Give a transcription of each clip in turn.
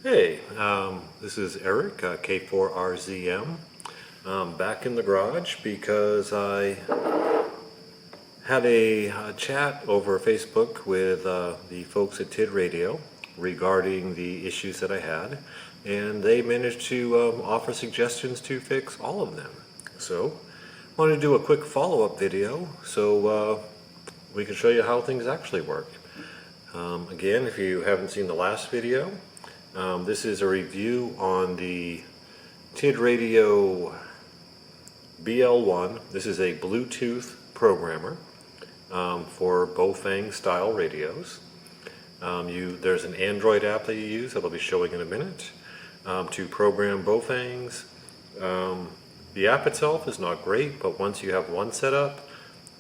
Hey, this is Eric, K4RZM. Back in the garage because I had a chat over Facebook with the folks at Tidradio regarding the issues that I had, and they managed to offer suggestions to fix all of them. So, I wanted to do a quick follow-up video so we can show you how things actually work. Again, if you haven't seen the last video, this is a review on the Tidradio BL1. This is a Bluetooth programmer for Baofeng style radios. There's an Android app that you use that I'll be showing in a minute to program Baofengs. The app itself is not great, but once you have one set up,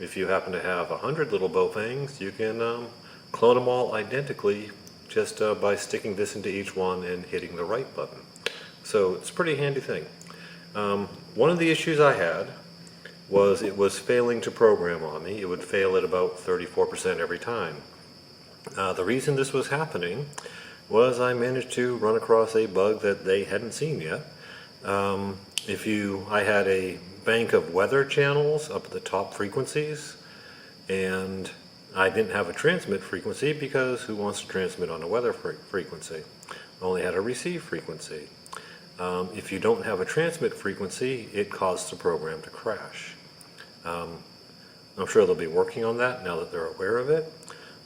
if you happen to have 100 little Baofengs, you can clone them all identically just by sticking this into each one and hitting the right button. So it's a pretty handy thing. One of the issues I had was it was failing to program on me. It would fail at about 34% every time. The reason this was happening was I managed to run across a bug that they hadn't seen yet. I had a bank of weather channels up at the top frequencies, and I didn't have a transmit frequency because who wants to transmit on a weather frequency? I only had a receive frequency. If you don't have a transmit frequency, it causes the program to crash. I'm sure they'll be working on that now that they're aware of it,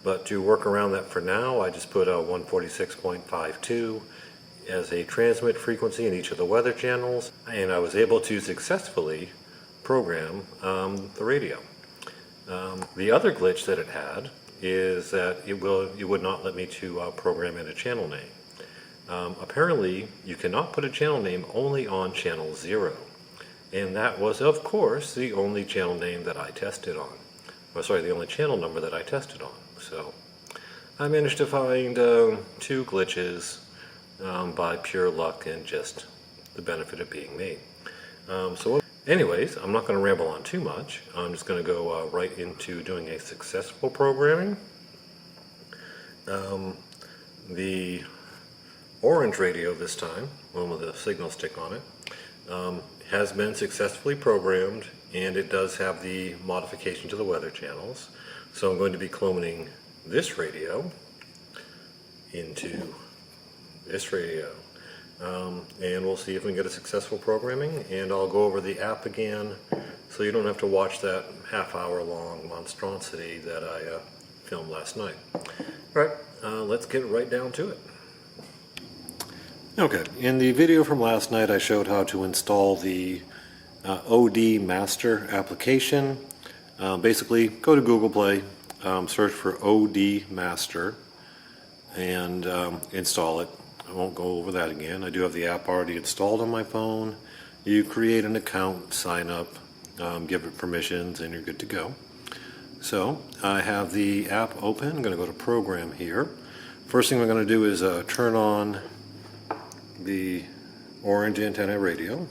but to work around that for now, I just put a 146.52 as a transmit frequency in each of the weather channels, and I was able to successfully program the radio. The other glitch that it had is that it would not let me to program in a channel name. Apparently, you cannot put a channel name only on channel 0. And that was, of course, the only channel name that I tested on. The only channel number that I tested on. So, I managed to find 2 glitches by pure luck and just the benefit of being me. Anyways, I'm not going to ramble on too much. I'm just going to go right into doing a successful programming. The orange radio this time, one with a signal stick on it, has been successfully programmed, and it does have the modification to the weather channels. So I'm going to be cloning this radio into this radio. And we'll see if we can get a successful programming, and I'll go over the app again so you don't have to watch that half-hour long monstrosity that I filmed last night. Alright, let's get right down to it. Okay, in the video from last night I showed how to install the OD Master application. Basically, go to Google Play, search for OD Master, and install it. I won't go over that again. I do have the app already installed on my phone. You create an account, sign up, give it permissions, and you're good to go. So I have the app open. I'm going to go to Program here. First thing I'm going to do is turn on the orange antenna radio,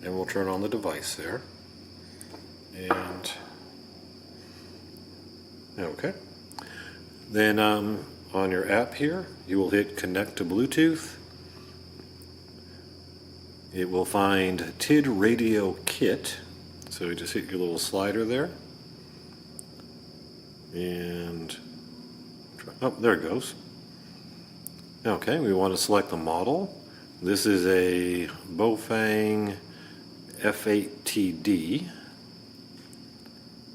and we'll turn on the device there. And okay. Then on your app here, you will hit Connect to Bluetooth. It will find Tidradio Kit. So you just hit your little slider there. And, oh, there it goes. Okay, we want to select the model. This is a Boefeng F8TD,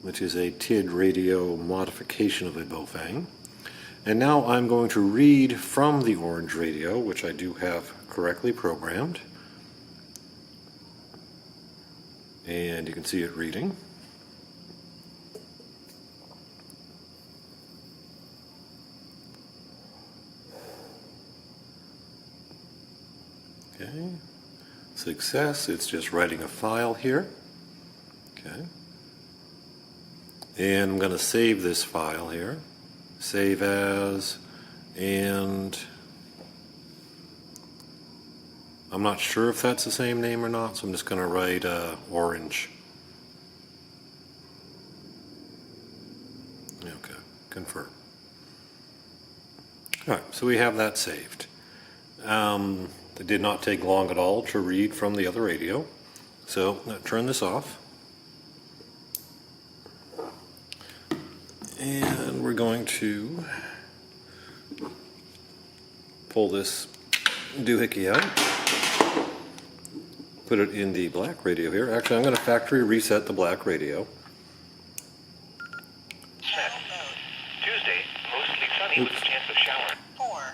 which is a Tidradio modification of a Boefeng. And now I'm going to read from the orange radio, which I do have correctly programmed. And you can see it reading. Okay. Success, it's just writing a file here. Okay. And I'm going to save this file here. Save as, and I'm not sure if that's the same name or not, so I'm just going to write orange. Okay, confirm. Alright, so we have that saved. It did not take long at all to read from the other radio. So I'm going to turn this off. And we're going to pull this doohickey out. Put it in the black radio here. Actually, I'm going to factory reset the black radio. Set. Tuesday, mostly sunny with a chance of shower.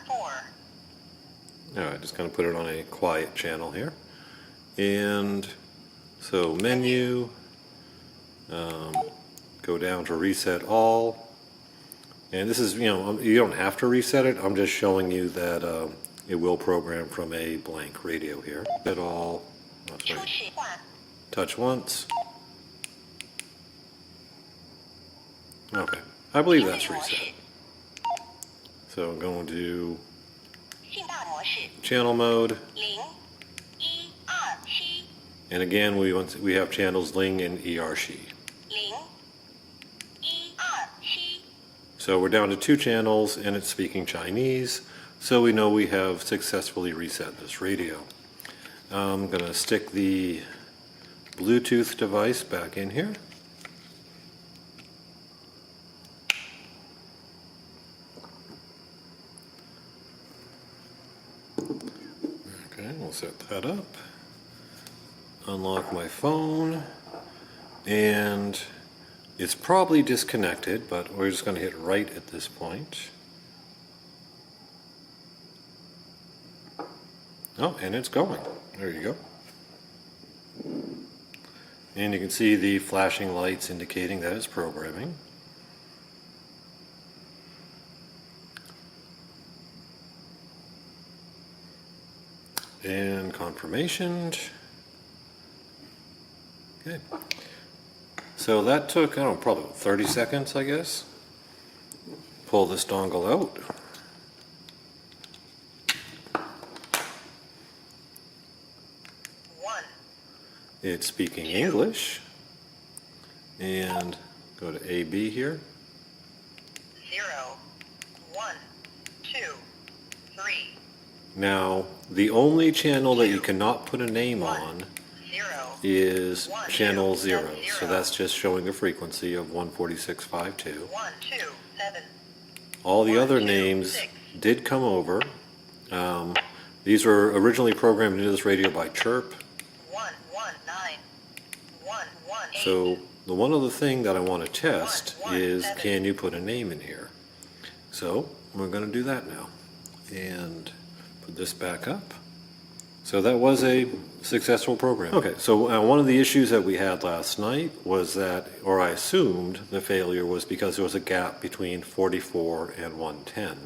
4. Alright, just going to put it on a quiet channel here. And so menu, go down to reset all. And this is, you know, you don't have to reset it. I'm just showing you that it will program from a blank radio here. It all. Touch once. Okay, I believe that's reset. So I'm going to channel mode. And again, we have channels Ling and ERC. So we're down to 2 channels and it's speaking Chinese. So we know we have successfully reset this radio. I'm going to stick the Bluetooth device back in here. Okay, we'll set that up. Unlock my phone. And it's probably disconnected, but we're just going to hit right at this point. Oh, and it's going. There you go. And you can see the flashing lights indicating that it's programming. And confirmation. Okay. So that took, I don't know, probably 30 seconds, I guess. Pull this dongle out. It's speaking English. And go to AB here. 0, 1, 2, 3. Now, the only channel that you cannot put a name on is channel 0. So that's just showing a frequency of 146.52. All the other names did come over. These were originally programmed into this radio by Chirp. So the one other thing that I want to test is, can you put a name in here? So we're going to do that now. And put this back up. So that was a successful program. Okay, so one of the issues that we had last night was that, or I assumed the failure was because there was a gap between 44 and 110.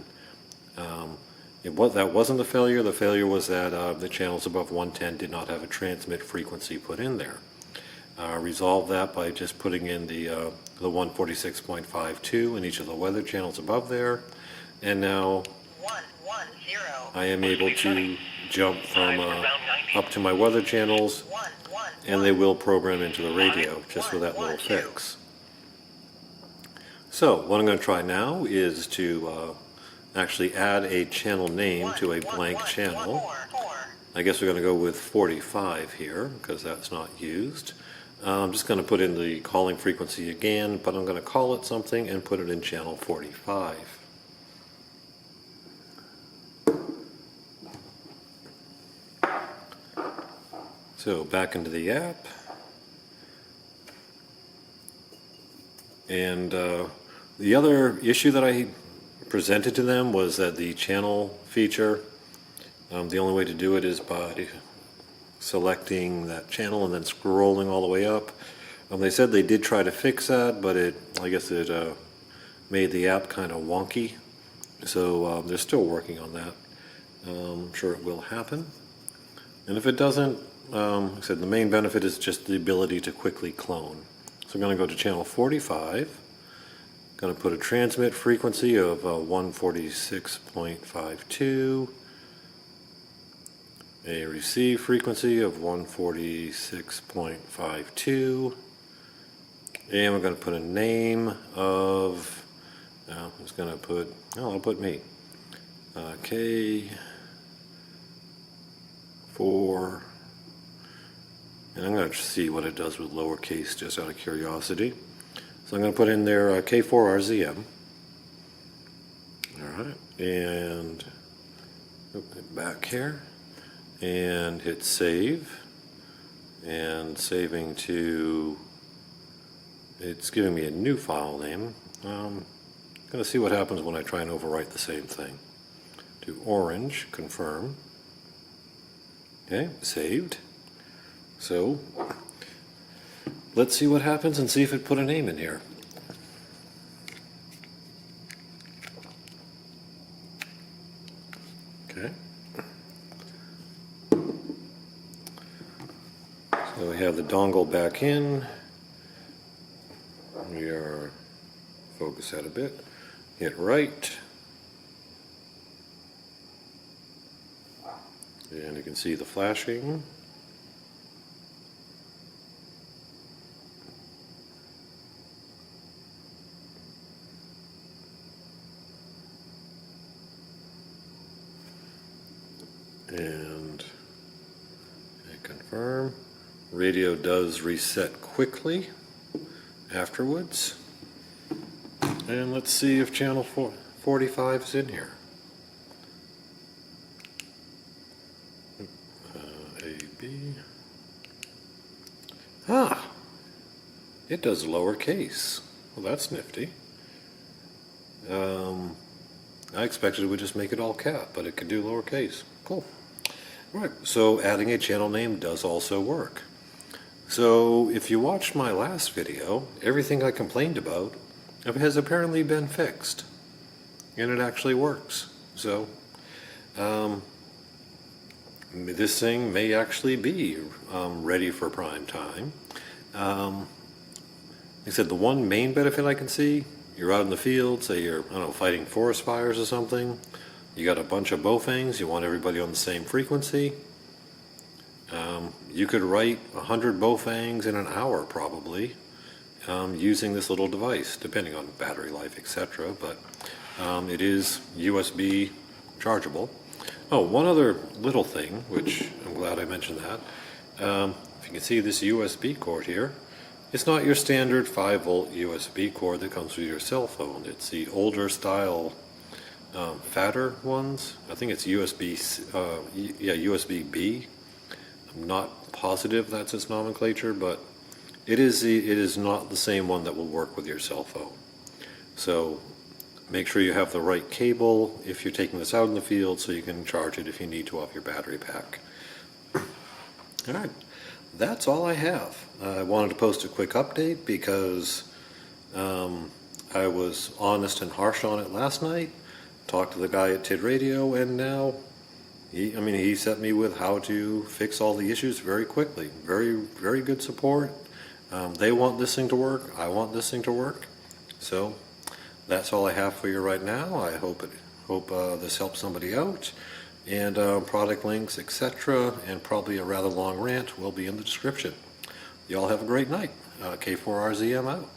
That wasn't the failure. The failure was that the channels above 110 did not have a transmit frequency put in there. Resolved that by just putting in the 146.52 in each of the weather channels above there. And now I am able to jump from up to my weather channels, and they will program into the radio just with that little fix. So what I'm going to try now is to actually add a channel name to a blank channel. I guess we're going to go with 45 here because that's not used. I'm just going to put in the calling frequency again, but I'm going to call it something and put it in channel 45. So back into the app, and the other issue that I presented to them was that the channel feature, the only way to do it is by selecting that channel and then scrolling all the way up. They said they did try to fix that, but I guess it made the app kind of wonky. So they're still working on that. I'm sure it will happen. And if it doesn't, like I said, the main benefit is just the ability to quickly clone. So I'm going to go to channel 45. Going to put a transmit frequency of 146.52. A receive frequency of 146.52. And we're going to put a name of, I'm just going to put, I'll put me. for, and I'm going to see what it does with lowercase just out of curiosity. So I'm going to put in there K4RZM. All right, and back here, and hit save, and saving to, it's giving me a new file name. I'm going to see what happens when I try and overwrite the same thing. To orange, confirm. Okay, saved. So let's see what happens and see if it put a name in here. Okay. So we have the dongle back in. We are, focus that a bit, hit right. And you can see the flashing. And confirm. Radio does reset quickly afterwards. And let's see if channel 45 is in here. AB. Ah, it does lowercase. Well, that's nifty. I expected it would just make it all cap, but it could do lowercase. Cool. All right, so adding a channel name does also work. So if you watched my last video, everything I complained about has apparently been fixed, and it actually works. So this thing may actually be ready for prime time. Like I said, the one main benefit I can see, you're out in the field, say you're, I don't know, fighting forest fires or something, you got a bunch of Boefengs, you want everybody on the same frequency. You could write 100 Boefengs in an hour probably, using this little device, depending on battery life, etc. But it is USB chargeable. Oh, one other little thing, which I'm glad I mentioned that. If you can see this USB cord here, it's not your standard 5-volt USB cord that comes with your cell phone. It's the older style, fatter ones. I think it's USB-B. I'm not positive that's its nomenclature, but it is not the same one that will work with your cell phone. So make sure you have the right cable if you're taking this out in the field so you can charge it if you need to off your battery pack. All right, that's all I have. I wanted to post a quick update because I was honest and harsh on it last night, talked to the guy at Tidradio, and now he set me with how to fix all the issues very quickly. Very, very good support. They want this thing to work. I want this thing to work. So that's all I have for you right now. I hope this helps somebody out. And product links, etc., and probably a rather long rant will be in the description. Y'all have a great night. K4RZM out.